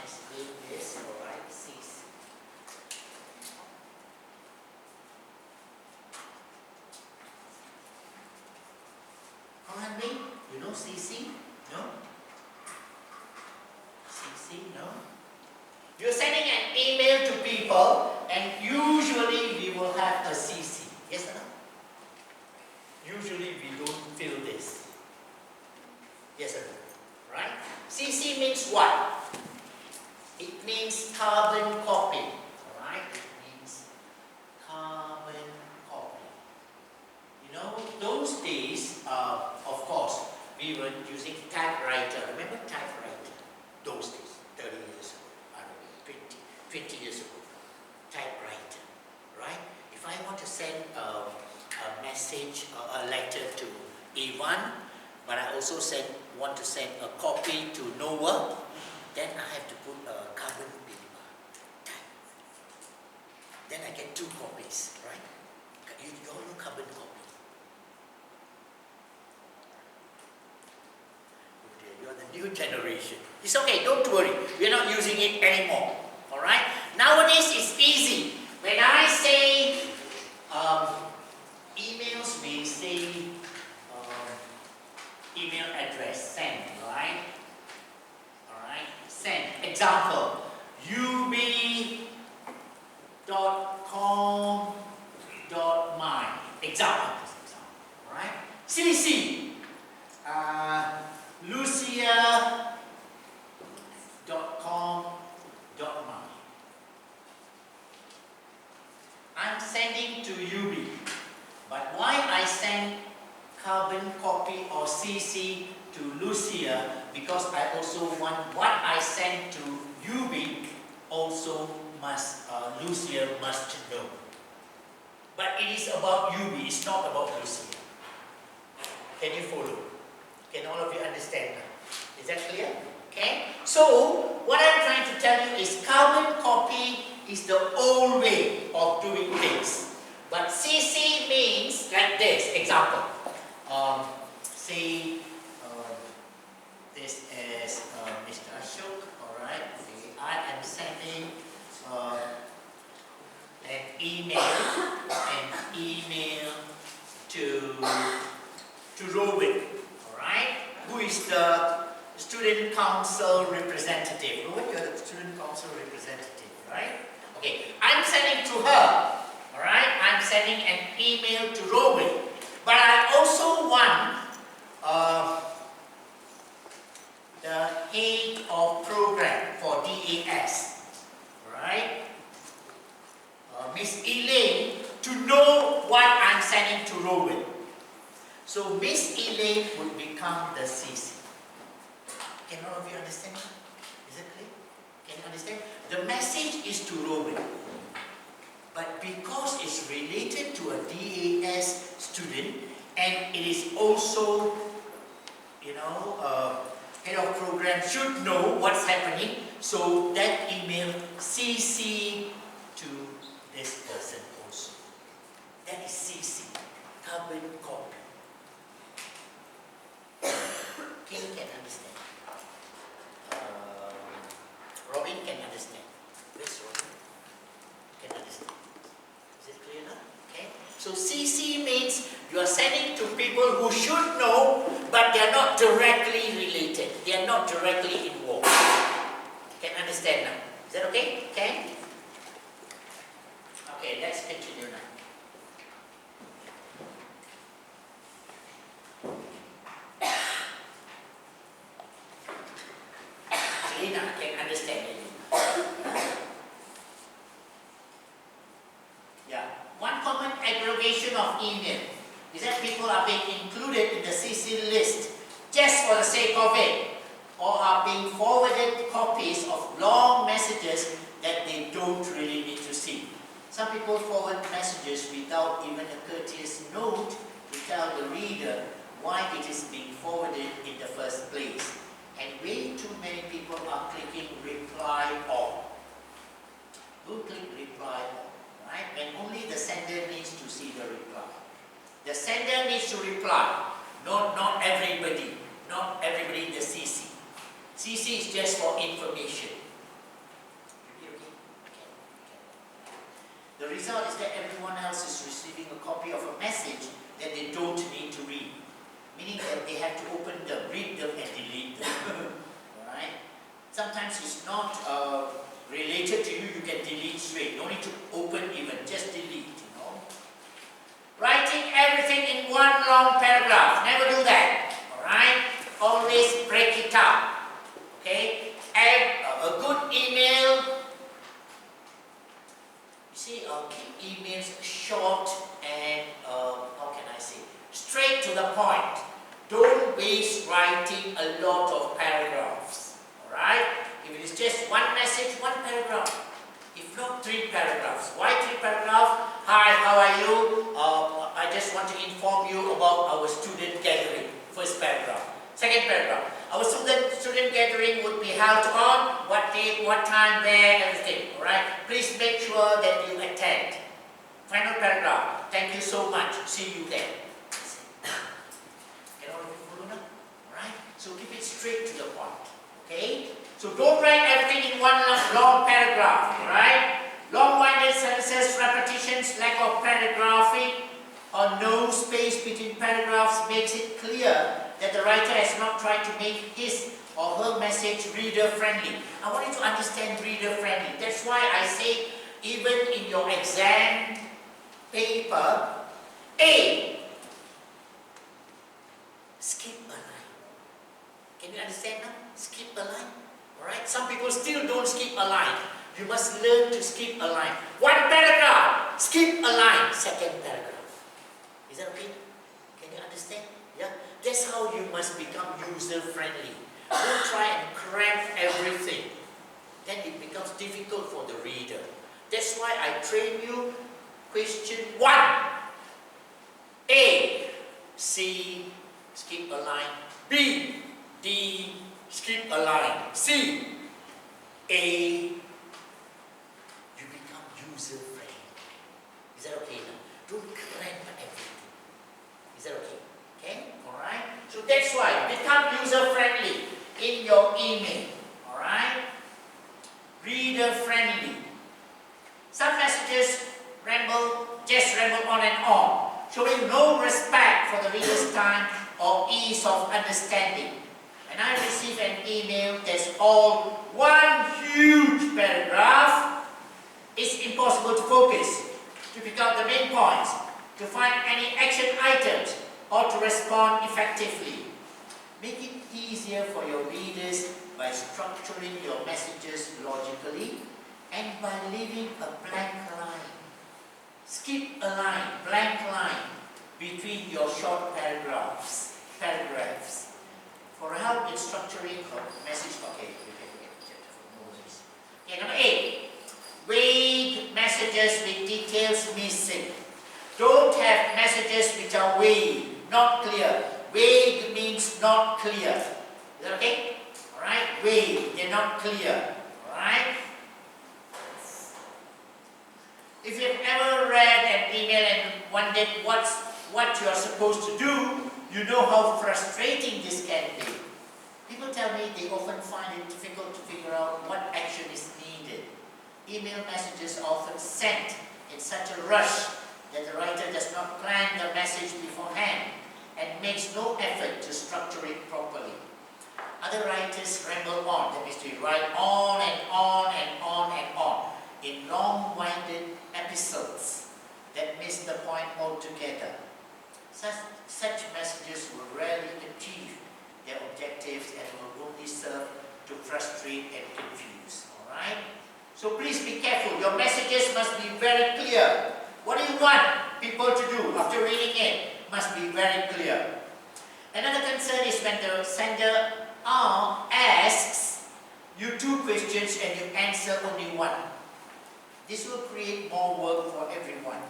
explain this, alright, CC. Come on, me? You know CC? No? CC, no? You're sending an email to people and usually we will have a CC. Yes or no? Usually we don't fill this. Yes or no? Right? CC means what? It means carbon copy. Alright? It means carbon copy. You know, those days, of course, we were using typewriter. Remember typewriter? Those days, 30 years ago, I don't know, 20 years ago. Typewriter, right? If I want to send a message or a letter to A1, but I also want to send a copy to Noah, then I have to put a carbon paper. Then I get 2 copies, right? You all know carbon copy. You are the new generation. It's okay, don't worry. We are not using it anymore. Alright? Nowadays it's easy. When I say emails, we say email address, send, right? Alright? Send. Example, ub.com.my. Example. Alright? CC. Lucia.com.my. I'm sending to UB, but why I send carbon copy or CC to Lucia? Because I also want what I send to UB also must, Lucia must know. But it is about UB, it's not about Lucia. Can you follow? Can all of you understand now? Is that clear? Okay? So, what I'm trying to tell you is carbon copy is the old way of doing things. But CC means like this. Example. Say this is Mr. Ashok. Alright. I am sending an email to Robin. Alright? Who is the student council representative? Robin, you are the student council representative, right? Okay, I'm sending to her. Alright? I'm sending an email to Robin. But I also want the head of program for DAS. Alright? Miss Elaine to know what I'm sending to Robin. So Miss Elaine would become the CC. Can all of you understand? Is it clear? Can you understand? The message is to Robin. But because it's related to a DAS student and it is also, you know, head of program should know what's happening. So that email CC to this person also. That is CC, carbon copy. King can understand. Robin can understand. This Robin can understand. Is it clear now? Okay. So CC means you are sending to people who should know, but they are not directly related. They are not directly involved. Can understand now? Is that okay? Okay. Okay. Let's continue now. Lina can understand it. Yeah. One common aggregation of email is that people are being included in the CC list just for the sake of it, or are being forwarded copies of long messages that they don't really need to see. Some people forward messages without even a courteous note to tell the reader why it is being forwarded in the first place. And way too many people are clicking reply all. Don't click reply all, right? When only the sender needs to see the reply. The sender needs to reply, not everybody. Not everybody in the CC. CC is just for information. result is that everyone else is receiving a copy of a message that they don't need to read. Meaning that they have to open them, read them and delete them. Alright? Sometimes it's not related to you, you can delete straight. No need to open even, just delete, you know. Writing everything in one long paragraph. Never do that. Alright? Always break it up. Okay? A good email. You see, keep emails short and, how can I say, straight to the point. Don't waste writing a lot of paragraphs. Alright? If it is just one message, one paragraph. If not, 3 paragraphs. Why 3 paragraphs? Hi, how are you? I just want to inform you about our student gathering. First paragraph. Second paragraph. Our student gathering would be held on what date, what time, where, everything. Alright? Please make sure that you attend. Final paragraph. Thank you so much. See you there. Get all of you follow now? Alright? So keep it straight to the point. Okay? So don't write everything in one long paragraph. Alright? Long-winded sentences, repetitions, lack of paragraphing, or no space between paragraphs makes it clear that the writer has not tried to make his or her message reader-friendly. I want you to understand reader-friendly. That's why I say, even in your exam paper, A, skip a line. Can you understand now? Skip a line. Alright? Some people still don't skip a line. You must learn to skip a line. One paragraph, skip a line. Second paragraph. Is that okay? Can you understand? Yeah? That's how you must become user-friendly. Don't try and cram everything. Then it becomes difficult for the reader. That's why I train you. Question 1. A, C, skip a line. B, D, skip a line. C, A, you become user-friendly. Is that okay now? Don't cram everything. Is that okay? Okay? Alright? So that's why, become user-friendly in your email. Alright? Reader-friendly. Some messages just ramble on and on, showing no respect for the reader's time or ease of understanding. When I receive an email that's all one huge paragraph, it's impossible to focus, to pick out the main points, to find any action items, or to respond effectively. Make it easier for your readers by structuring your messages logically and by leaving a blank line. Skip a line, blank line, between your short paragraphs. For help in structuring a message, okay, number 8. Vague messages with details missing. Don't have messages which are vague, not clear. Vague means not clear. Is that okay? Alright? Vague, they're not clear. Alright? If you've ever read an email and wondered what you are supposed to do, you know how frustrating this can be. People tell me they often find it difficult to figure out what action is needed. Email messages are often sent in such a rush that the writer does not plan the message beforehand and makes no effort to structure it properly. Other writers ramble on, that means they write on and on and on and on in long-winded episodes that miss the point altogether. Such messages will rarely achieve their objectives and will only serve to frustrate and confuse. Alright? So please be careful. Your messages must be very clear. What do you want people to do after reading it? Must be very clear. Another concern is when the sender asks you 2 questions and you answer only 1. This will create more work for everyone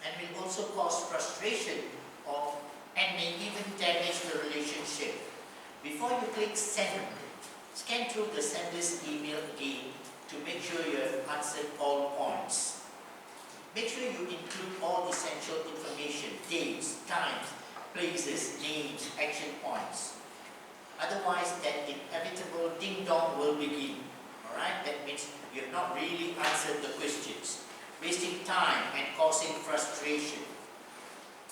and will also cause frustration and may even damage the relationship. Before you click send, scan through the sender's email again to make sure you have answered all points. Make sure you include all essential information, dates, times, places, names, action points. Otherwise, that inevitable ding-dong will begin. Alright? That means you have not really answered the questions, wasting time and causing frustration.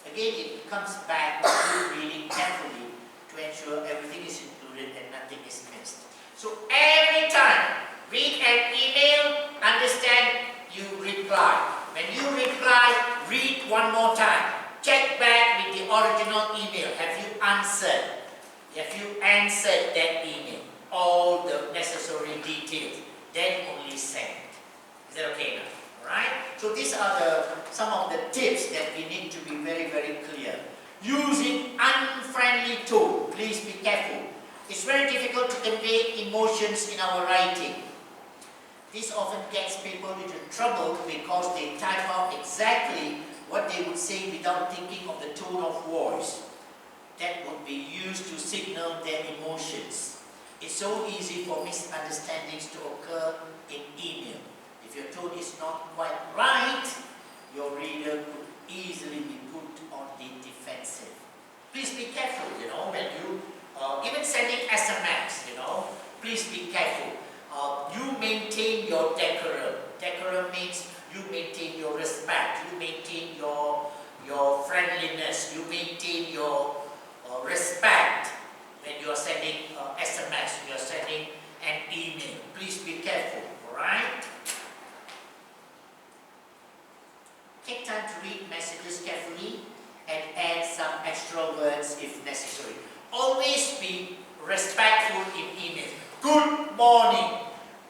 Again, it comes back to you reading carefully to ensure everything is included and nothing is missed. So every time, read an email, understand, you reply. When you reply, read one more time. Check back with the original email. Have you answered? Have you answered that email? All the necessary details. Then only send. Is that okay now? Alright? So these are some of the tips that we need to be very, very clear. Using unfriendly tone. Please be careful. It's very difficult to convey emotions in our writing. This often gets people into trouble because they type out exactly what they would say without thinking of the tone of voice that would be used to signal their emotions. It's so easy for misunderstandings to occur in email. If your tone is not quite right, your reader could easily be put on the defensive. Please be careful, when you, even sending SMS, please be careful. You maintain your decorum. Decorum means you maintain your respect, you maintain your friendliness, you maintain your respect when you are sending SMS, you are sending an email. Please be careful, alright? Take time to read messages carefully and add some extra words if necessary. Always be respectful in email. Good morning.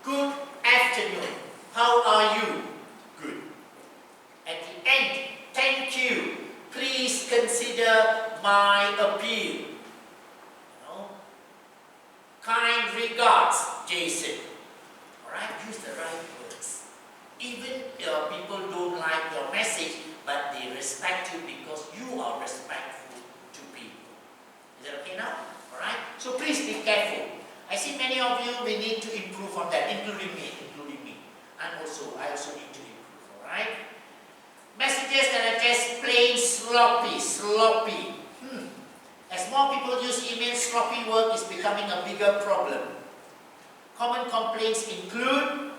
Good afternoon. How are you? Good. At the end, thank you. Please consider my appeal. Kind regards, Jason. Alright, use the right words. Even people don't like your message, but they respect you because you are respectful to people. Is that okay now? Alright? So please be careful. I see many of you, we need to improve on that, including me. I also need to improve, alright? Messages that are just plain sloppy. As more people use email, sloppy work is becoming a bigger problem. Common complaints include